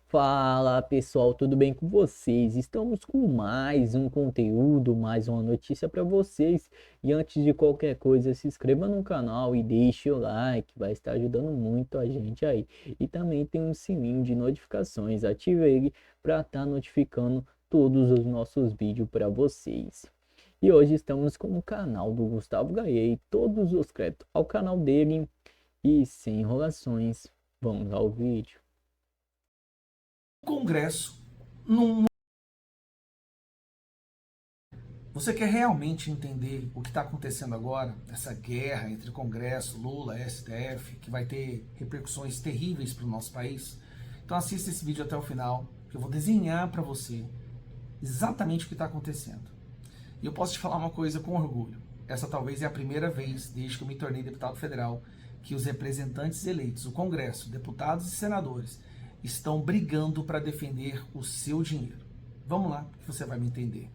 Fala pessoal, tudo bem com vocês? Estamos com mais um conteúdo, mais uma notícia para vocês. E antes de qualquer coisa, se inscreva no canal e deixe o like, vai estar ajudando muito a gente aí. E também tem um sininho de notificações, ative ele para estar notificando todos os nossos vídeos para vocês. E hoje estamos com o canal do Gustavo Gaei, todos os créditos ao canal dele. E sem enrolações, vamos ao vídeo. Congresso num... Você quer realmente entender o que está acontecendo agora, essa guerra entre Congresso, Lula, STF, que vai ter repercussões terríveis para o nosso país? Então assista esse vídeo até o final, que eu vou desenhar para você exatamente o que está acontecendo. E eu posso te falar uma coisa com orgulho. Essa talvez é a primeira vez, desde que eu me tornei deputado federal, que os representantes eleitos, o Congresso, deputados e senadores, estão brigando para defender o seu dinheiro. Vamos lá, que você vai me entender.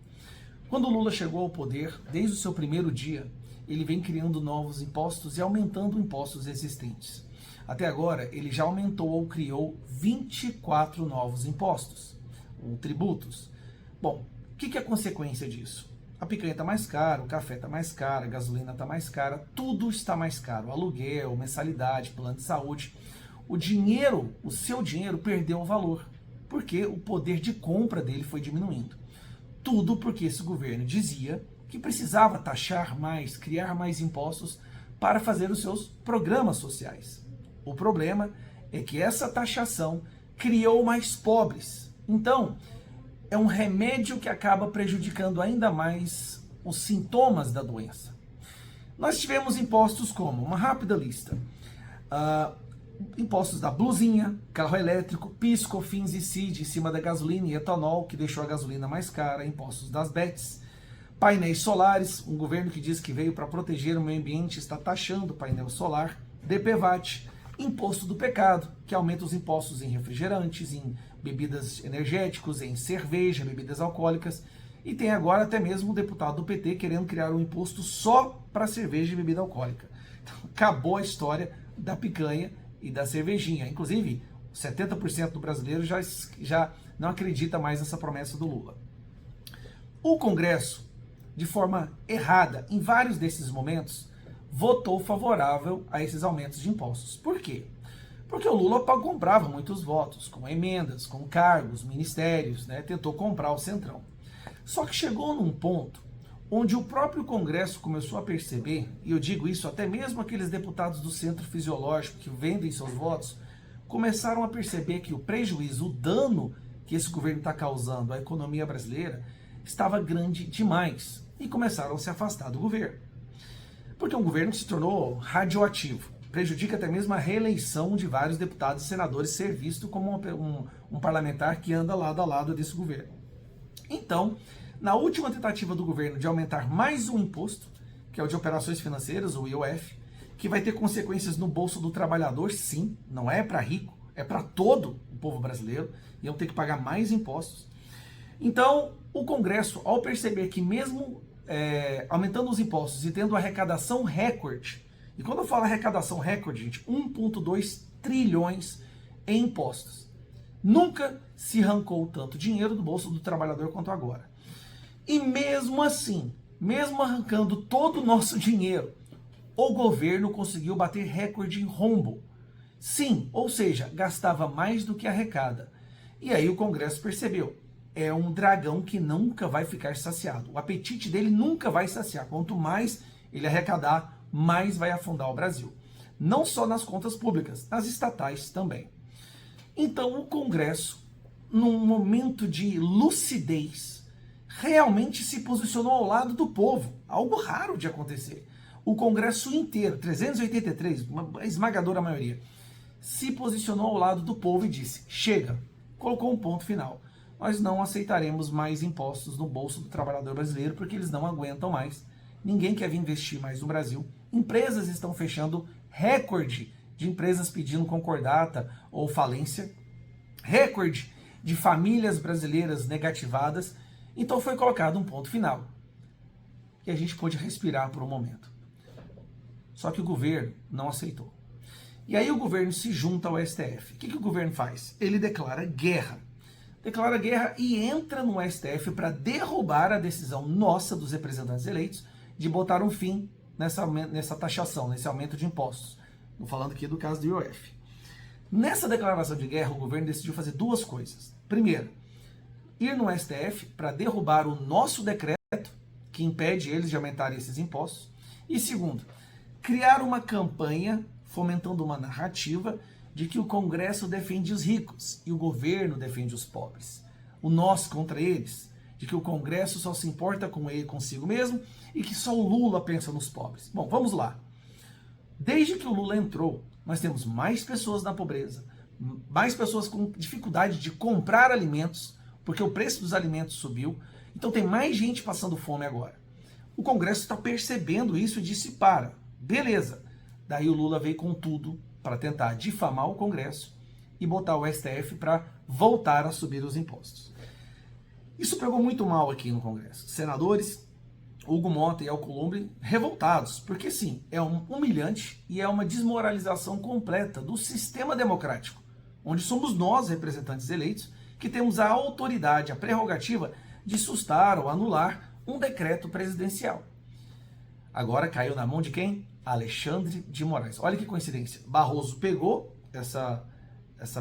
Quando o Lula chegou ao poder, desde o seu primeiro dia, ele vem criando novos impostos e aumentando impostos existentes. Até agora, ele já aumentou ou criou 24 novos impostos, ou tributos. Bom, o que é a consequência disso? A picanha está mais cara, o café está mais caro, a gasolina está mais cara, tudo está mais caro. Aluguel, mensalidade, plano de saúde. O dinheiro, o seu dinheiro perdeu o valor, porque o poder de compra dele foi diminuindo. Tudo porque esse governo dizia que precisava taxar mais, criar mais impostos para fazer os seus programas sociais. O problema é que essa taxação criou mais pobres. Então, é um remédio que acaba prejudicando ainda mais os sintomas da doença. Nós tivemos impostos como, uma rápida lista, impostos da blusinha, carro elétrico, PIS, COFINS e CID em cima da gasolina e etanol, que deixou a gasolina mais cara, impostos das bets, painéis solares, um governo que diz que veio para proteger o meio ambiente está taxando o painel solar, DPVAT, imposto do pecado, que aumenta os impostos em refrigerantes, em bebidas energéticos, em cerveja, bebidas alcoólicas, e tem agora até mesmo um deputado do PT querendo criar um imposto só para cerveja e bebida alcoólica. Então, acabou a história da picanha e da cervejinha. Inclusive, 70% do brasileiro já não acredita mais nessa promessa do Lula. O Congresso, de forma errada, em vários desses momentos, votou favorável a esses aumentos de impostos. Por quê? Porque o Lula comprava muitos votos, com emendas, com cargos, ministérios, né? Tentou comprar o Centrão. Só que chegou num ponto onde o próprio Congresso começou a perceber, e eu digo isso até mesmo aqueles deputados do centro fisiológico que vendem seus votos, começaram a perceber que o prejuízo, o dano que esse governo está causando à economia brasileira estava grande demais e começaram a se afastar do governo. Porque é um governo que se tornou radioativo, prejudica até mesmo a reeleição de vários deputados e senadores ser visto como um parlamentar que anda lado a lado desse governo. Então, na última tentativa do governo de aumentar mais um imposto, que é o de operações financeiras, o IOF, que vai ter consequências no bolso do trabalhador, sim, não é para rico, é para todo o povo brasileiro, iam ter que pagar mais impostos. Então, o Congresso, ao perceber que mesmo aumentando os impostos e tendo arrecadação recorde, e quando eu falo arrecadação recorde, gente, 1,2 trilhões em impostos. Nunca se arrancou tanto dinheiro do bolso do trabalhador quanto agora. E mesmo assim, mesmo arrancando todo o nosso dinheiro, o governo conseguiu bater recorde em rombo. Sim, ou seja, gastava mais do que arrecada. E aí o Congresso percebeu, é um dragão que nunca vai ficar saciado. O apetite dele nunca vai saciar. Quanto mais ele arrecadar, mais vai afundar o Brasil. Não só nas contas públicas, nas estatais também. Então o Congresso, num momento de lucidez, realmente se posicionou ao lado do povo, algo raro de acontecer. O Congresso inteiro, 383, uma esmagadora maioria, se posicionou ao lado do povo e disse, chega, colocou um ponto final. Nós não aceitaremos mais impostos no bolso do trabalhador brasileiro porque eles não aguentam mais. Ninguém quer vir investir mais no Brasil. Empresas estão fechando recorde de empresas pedindo concordata ou falência, recorde de famílias brasileiras negativadas. Então foi colocado um ponto final. E a gente pôde respirar por um momento. Só que o governo não aceitou. E aí o governo se junta ao STF. O que o governo faz? Ele declara guerra. Declara guerra e entra no STF para derrubar a decisão nossa, dos representantes eleitos, de botar um fim nessa taxação, nesse aumento de impostos. Estou falando aqui do caso do IOF. Nessa declaração de guerra, o governo decidiu fazer duas coisas. Primeiro, ir no STF para derrubar o nosso decreto, que impede eles de aumentarem esses impostos. E segundo, criar uma campanha fomentando uma narrativa de que o Congresso defende os ricos e o governo defende os pobres. O nós contra eles, de que o Congresso só se importa com ele, consigo mesmo, e que só o Lula pensa nos pobres. Bom, vamos lá. Desde que o Lula entrou, nós temos mais pessoas na pobreza, mais pessoas com dificuldade de comprar alimentos, porque o preço dos alimentos subiu, então tem mais gente passando fome agora. O Congresso está percebendo isso e disse, beleza. Daí o Lula veio com tudo para tentar difamar o Congresso e botar o STF para voltar a subir os impostos. Isso pegou muito mal aqui no Congresso. Senadores, Hugo Mota e Alcolumbre, revoltados, porque sim, é um humilhante e é uma desmoralização completa do sistema democrático, onde somos nós, representantes eleitos, que temos a autoridade, a prerrogativa de sustar ou anular um decreto presidencial. Agora caiu na mão de quem? Alexandre de Moraes. Olha que coincidência. Barroso pegou essa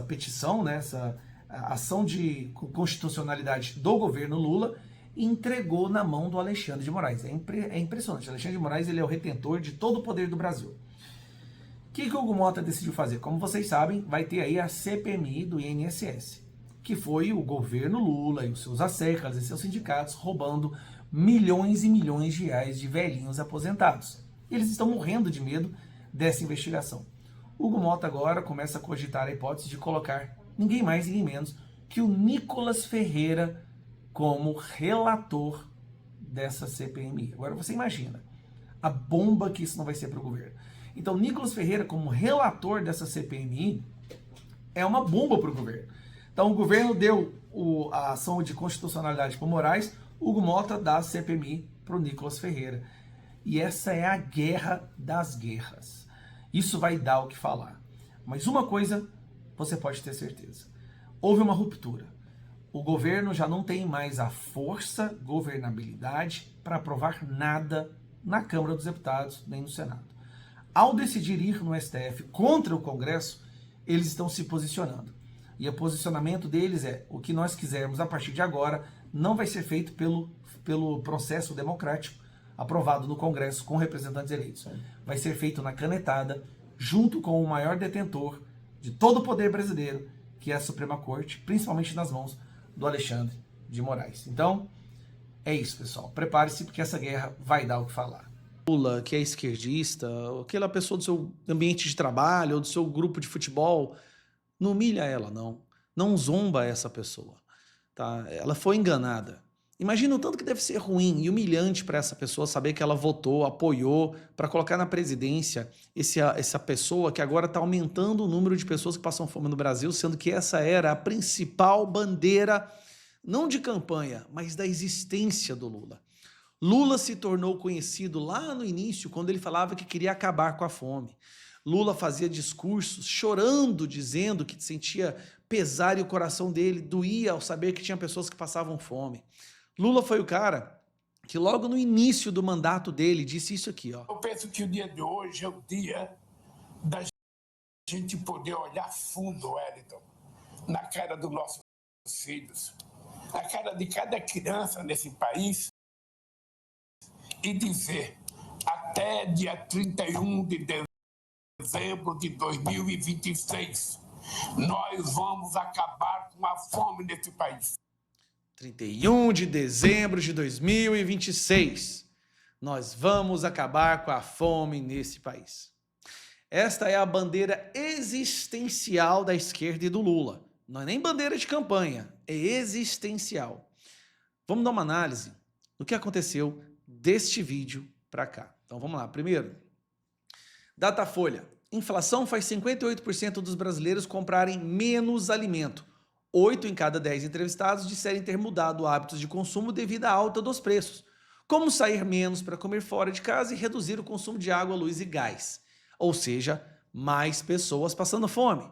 petição, né, essa ação de constitucionalidade do governo Lula e entregou na mão do Alexandre de Moraes. É impressionante. Alexandre de Moraes, ele é o retentor de todo o poder do Brasil. O que o Hugo Mota decidiu fazer? Como vocês sabem, vai ter aí a CPMI do INSS, que foi o governo Lula e os seus asseclas e seus sindicatos roubando milhões e milhões de reais de velhinhos aposentados. Eles estão morrendo de medo dessa investigação. Hugo Mota agora começa a cogitar a hipótese de colocar ninguém mais, ninguém menos que o Nicolas Ferreira como relator dessa CPMI. Agora você imagina a bomba que isso não vai ser para o governo. Então, Nicolas Ferreira como relator dessa CPMI é uma bomba para o governo. Então, o governo deu a ação de constitucionalidade para o Moraes, Hugo Mota dá a CPMI para o Nicolas Ferreira. E essa é a guerra das guerras. Isso vai dar o que falar. Mas uma coisa você pode ter certeza. Houve uma ruptura. O governo já não tem mais a força, governabilidade para aprovar nada na Câmara dos Deputados nem no Senado. Ao decidir ir no STF contra o Congresso, eles estão se posicionando. E o posicionamento deles é: o que nós quisermos a partir de agora não vai ser feito pelo processo democrático aprovado no Congresso com representantes eleitos. Vai ser feito na canetada, junto com o maior detentor de todo o poder brasileiro, que é a Suprema Corte, principalmente nas mãos do Alexandre de Moraes. Então, é isso, pessoal. Prepare-se, porque essa guerra vai dar o que falar. Lula, que é esquerdista, aquela pessoa do seu ambiente de trabalho ou do seu grupo de futebol, não humilha ela, não. Não zomba essa pessoa. Tá? Ela foi enganada. Imagina o tanto que deve ser ruim e humilhante para essa pessoa saber que ela votou, apoiou para colocar na presidência essa pessoa que agora está aumentando o número de pessoas que passam fome no Brasil, sendo que essa era a principal bandeira, não de campanha, mas da existência do Lula. Lula se tornou conhecido lá no início, quando ele falava que queria acabar com a fome. Lula fazia discursos chorando, dizendo que sentia pesar e o coração dele doía ao saber que tinha pessoas que passavam fome. Lula foi o cara que logo no início do mandato dele disse isso aqui, ó. Eu penso que o dia de hoje é o dia da gente poder olhar fundo, Wellington, na cara dos nossos filhos, na cara de cada criança nesse país e dizer: até dia 31 de dezembro de 2026, nós vamos acabar com a fome nesse país. 31 de dezembro de 2026, nós vamos acabar com a fome nesse país. Esta é a bandeira existencial da esquerda e do Lula. Não é nem bandeira de campanha, é existencial. Vamos dar uma análise do que aconteceu deste vídeo para cá. Então vamos lá. Primeiro, Datafolha. Inflação faz 58% dos brasileiros comprarem menos alimento. 8 em cada 10 entrevistados disserem ter mudado hábitos de consumo devido à alta dos preços, como sair menos para comer fora de casa e reduzir o consumo de água, luz e gás. Ou seja, mais pessoas passando fome.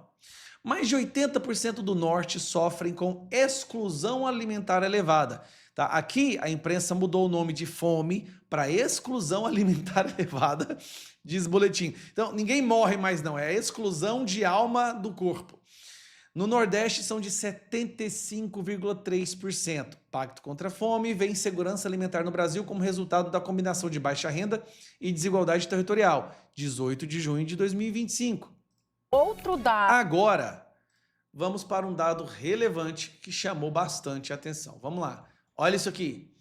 Mais de 80% do norte sofrem com exclusão alimentar elevada. Tá? Aqui a imprensa mudou o nome de fome para exclusão alimentar elevada, diz o boletim. Então ninguém morre mais não, é exclusão de alma do corpo. No Nordeste são de 75,3%. Pacto contra a fome vê insegurança alimentar no Brasil como resultado da combinação de baixa renda e desigualdade territorial. 18 de junho de 2025. Outro dado. Agora, vamos para um dado relevante que chamou bastante atenção. Vamos lá. Olha isso aqui.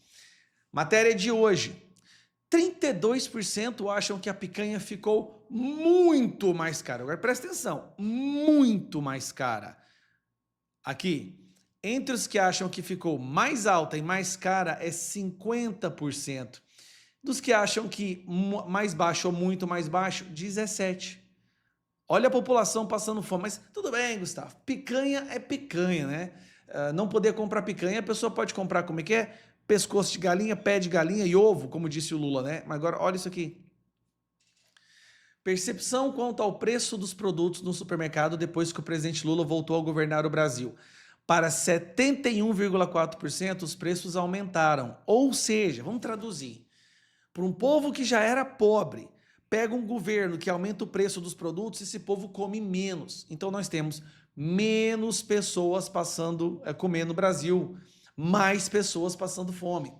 Matéria de hoje. 32% acham que a picanha ficou muito mais cara. Agora presta atenção, muito mais cara. Aqui, entre os que acham que ficou mais alta e mais cara é 50%. Dos que acham que mais baixo ou muito mais baixo, 17%. Olha a população passando fome. Mas tudo bem, Gustavo, picanha é picanha, né? Não poder comprar picanha, a pessoa pode comprar como é que é? Pescoço de galinha, pé de galinha e ovo, como disse o Lula, né? Mas agora, olha isso aqui. Percepção quanto ao preço dos produtos no supermercado depois que o presidente Lula voltou a governar o Brasil. Para 71,4%, os preços aumentaram. Ou seja, vamos traduzir. Para um povo que já era pobre, pega um governo que aumenta o preço dos produtos, esse povo come menos. Então nós temos menos pessoas comendo no Brasil, mais pessoas passando fome.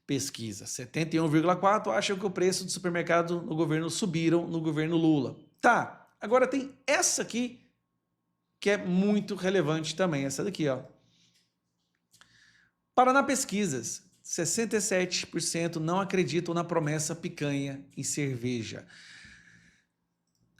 Pesquisa, 71,4% acham que o preço do supermercado no governo subiram no governo Lula. Tá, agora tem essa aqui que é muito relevante também, essa daqui, ó. Paraná Pesquisas, 67% não acreditam na promessa picanha e cerveja.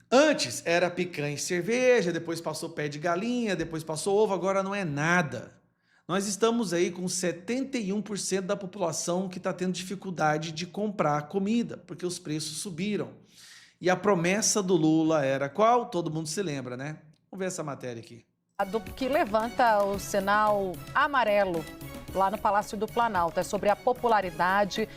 Antes era picanha e cerveja, depois passou pé de galinha, depois passou ovo, agora não é nada. Nós estamos aí com 71% da população que está tendo dificuldade de comprar comida, porque os preços subiram. E a promessa do Lula era qual? Todo mundo se lembra, né? Vamos ver essa matéria aqui. Que levanta o sinal amarelo lá no Palácio do Planalto. É sobre a popularidade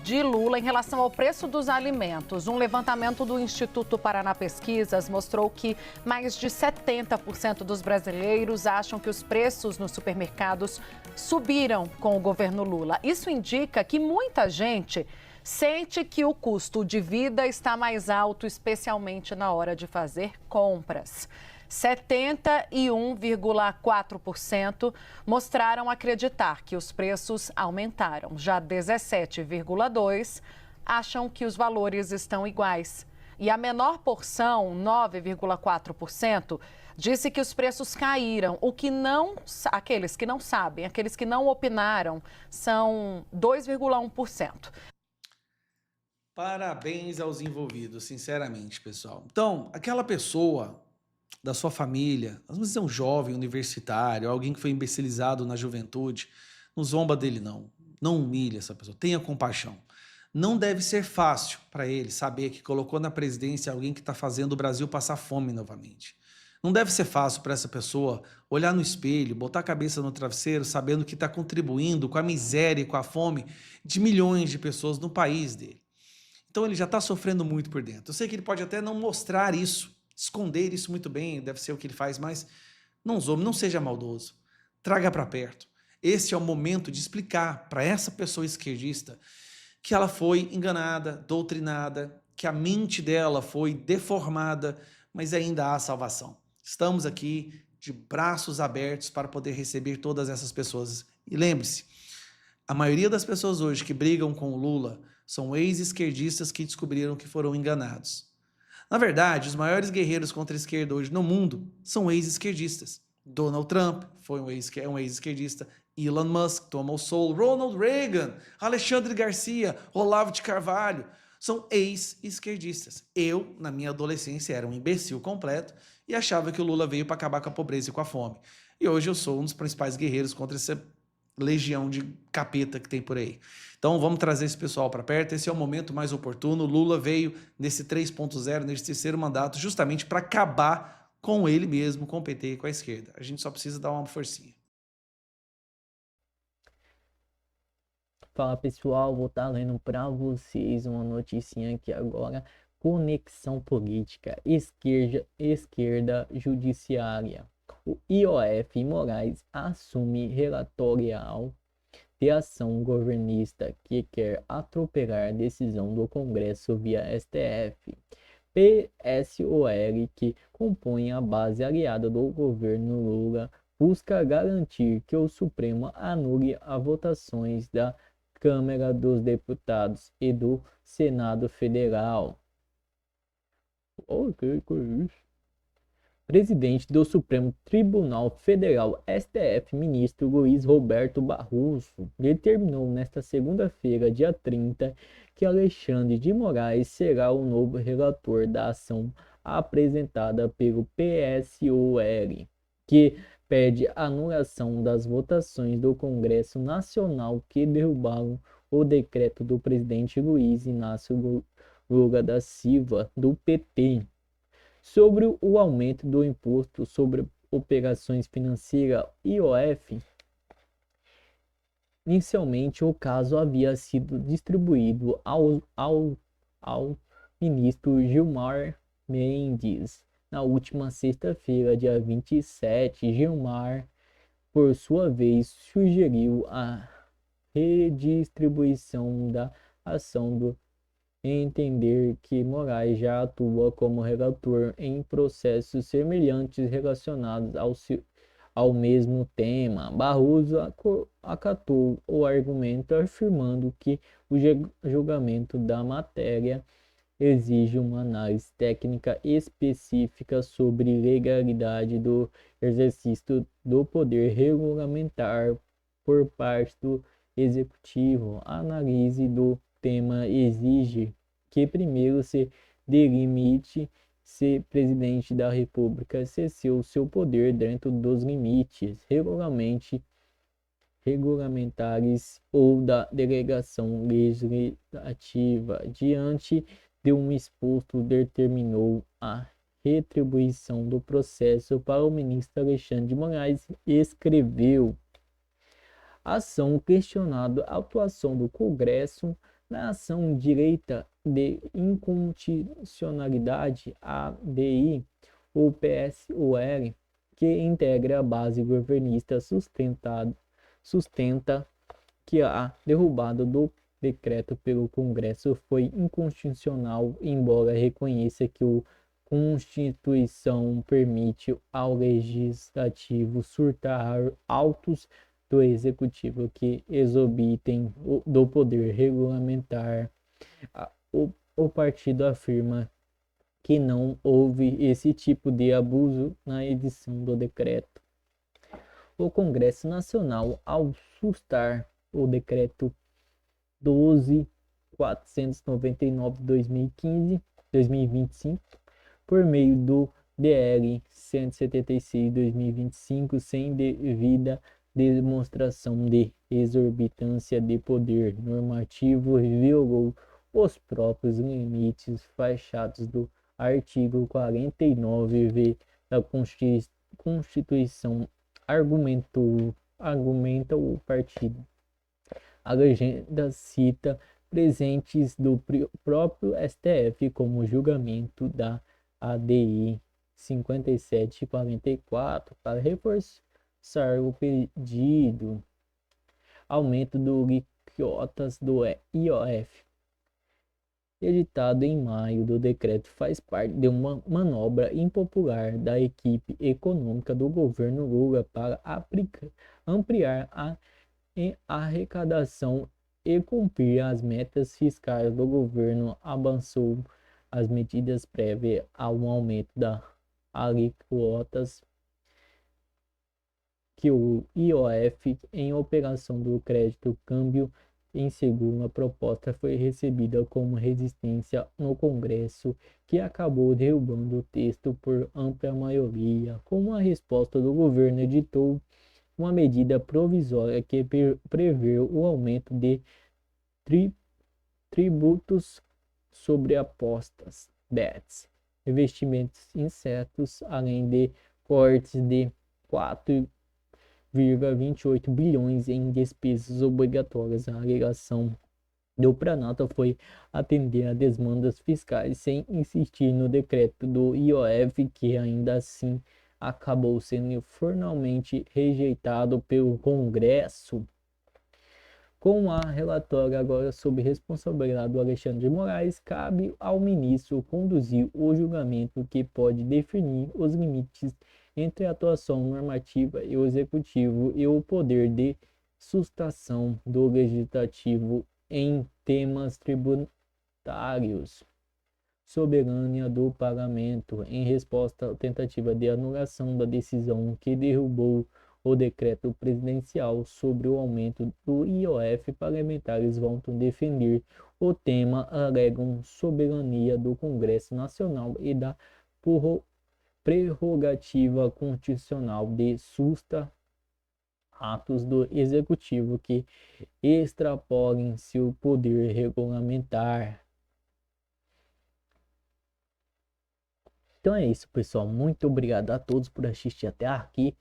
de Lula em relação ao preço dos alimentos. Um levantamento do Instituto Paraná Pesquisas mostrou que mais de 70% dos brasileiros acham que os preços nos supermercados subiram com o governo Lula. Isso indica que muita gente sente que o custo de vida está mais alto, especialmente na hora de fazer compras. 71,4% mostraram acreditar que os preços aumentaram. Já 17,2% acham que os valores estão iguais. E a menor porção, 9,4%, disse que os preços caíram. Aqueles que não sabem, aqueles que não opinaram, são 2,1%. Parabéns aos envolvidos, sinceramente, pessoal. Então, aquela pessoa da sua família, às vezes é um jovem universitário, alguém que foi imbecilizado na juventude, não zomba dele não humilha essa pessoa, tenha compaixão. Não deve ser fácil para ele saber que colocou na presidência alguém que está fazendo o Brasil passar fome novamente. Não deve ser fácil para essa pessoa olhar no espelho, botar a cabeça no travesseiro, sabendo que está contribuindo com a miséria e com a fome de milhões de pessoas no país dele. Então ele já está sofrendo muito por dentro. Eu sei que ele pode até não mostrar isso, esconder isso muito bem, deve ser o que ele faz, mas não zombe, não seja maldoso. Traga para perto. Esse é o momento de explicar para essa pessoa esquerdista que ela foi enganada, doutrinada, que a mente dela foi deformada, mas ainda há salvação. Estamos aqui de braços abertos para poder receber todas essas pessoas. E lembre-se, a maioria das pessoas hoje que brigam com o Lula são ex-esquerdistas que descobriram que foram enganados. Na verdade, os maiores guerreiros contra a esquerda hoje no mundo são ex-esquerdistas. Donald Trump foi um ex-esquerdista, Elon Musk, Thomas Sowell, Ronald Reagan, Alexandre Garcia, Olavo de Carvalho, são ex-esquerdistas. Eu, na minha adolescência, era um imbecil completo e achava que o Lula veio para acabar com a pobreza e com a fome. E hoje eu sou um dos principais guerreiros contra essa legião de capeta que tem por aí. Então vamos trazer esse pessoal para perto, esse é o momento mais oportuno. Lula veio nesse 3.0, nesse terceiro mandato, justamente para acabar com ele mesmo, com o PT e com a esquerda. A gente só precisa dar uma forcinha. Fala pessoal, vou estar lendo para vocês uma noticinha aqui agora. conexão política, esquerda judiciária. O IOF Moraes assume relatorial de ação governista que quer atropelar a decisão do Congresso via STF. PSOL, que compõe a base aliada do governo Lula, busca garantir que o Supremo anule as votações da Câmara dos Deputados e do Senado Federal. Que é isso? Presidente do Supremo Tribunal Federal, STF, ministro Luiz Roberto Barroso, determinou nesta segunda-feira, dia 30, que Alexandre de Moraes será o novo relator da ação apresentada pelo PSOL, que pede a anulação das votações do Congresso Nacional que derrubaram o decreto do presidente Luiz Inácio Lula da Silva, do PT, sobre o aumento do imposto sobre operações financeiras IOF. Inicialmente, o caso havia sido distribuído ao ministro Gilmar Mendes. Na última sexta-feira, dia 27, Gilmar, por sua vez, sugeriu a redistribuição da ação do entender que Moraes já atua como relator em processos semelhantes relacionados ao mesmo tema. Barroso acatou o argumento, afirmando que o julgamento da matéria exige uma análise técnica específica sobre legalidade do exercício do poder regulamentar por parte do Executivo. A análise do tema exige que primeiro se delimite se presidente da República exerceu seu poder dentro dos limites regulamentares ou da delegação legislativa. Diante de um exposto, determinou a retribuição do processo para o ministro Alexandre de Moraes. Escreveu: ação questionando a atuação do Congresso na ação direita de inconstitucionalidade, ADI, o PSOL, que integra a base governista, sustenta que a derrubada do decreto pelo Congresso foi inconstitucional, embora reconheça que a Constituição permite ao Legislativo surtar autos do Executivo que exorbitem do poder regulamentar. O partido afirma que não houve esse tipo de abuso na edição do decreto. O Congresso Nacional, ao sustar o decreto 12.499/2025, por meio do DL 176/2025, sem devida demonstração de exorbitância de poder normativo, violou os próprios limites fechados do artigo 49V da Constituição, argumenta o partido. A legenda cita presentes do próprio STF como julgamento da ADI 5744 para reforçar o pedido. Aumento do cotas do IOF, editado em maio do decreto, faz parte de uma manobra impopular da equipe econômica do governo Lula para ampliar a arrecadação e cumprir as metas fiscais do governo. Avançou as medidas prévias ao aumento das alíquotas que o IOF em operação do crédito câmbio. Em segundo, a proposta foi recebida como resistência no Congresso, que acabou derrubando o texto por ampla maioria. Como a resposta do governo editou uma medida provisória que prevê o aumento de tributos sobre apostas, bets, investimentos incertos, além de cortes de 4,28 bilhões em despesas obrigatórias. A alegação do Planalto foi atender a demandas fiscais sem insistir no decreto do IOF, que ainda assim acabou sendo formalmente rejeitado pelo Congresso. Com a relatória agora sob responsabilidade do Alexandre de Moraes, cabe ao ministro conduzir o julgamento que pode definir os limites entre a atuação normativa e o executivo e o poder de sustentação do legislativo em temas tributários. Soberania do parlamento, em resposta à tentativa de anulação da decisão que derrubou o decreto presidencial sobre o aumento do IOF, parlamentares vão defender o tema, alegam soberania do Congresso Nacional e da prerrogativa constitucional de susta atos do Executivo que extrapolem seu poder regulamentar. Então é isso, pessoal. Muito obrigado a todos por assistir até aqui.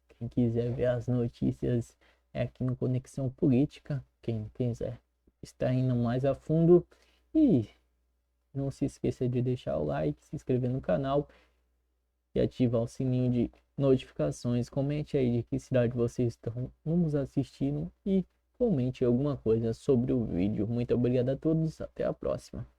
Quem quiser ver as notícias é aqui no Conexão Política. Quem quiser estar indo mais a fundo. E não se esqueça de deixar o like, se inscrever no canal e ativar o sininho de notificações. Comente aí de que cidade vocês estão nos assistindo e comente alguma coisa sobre o vídeo. Muito obrigado a todos. Até a próxima.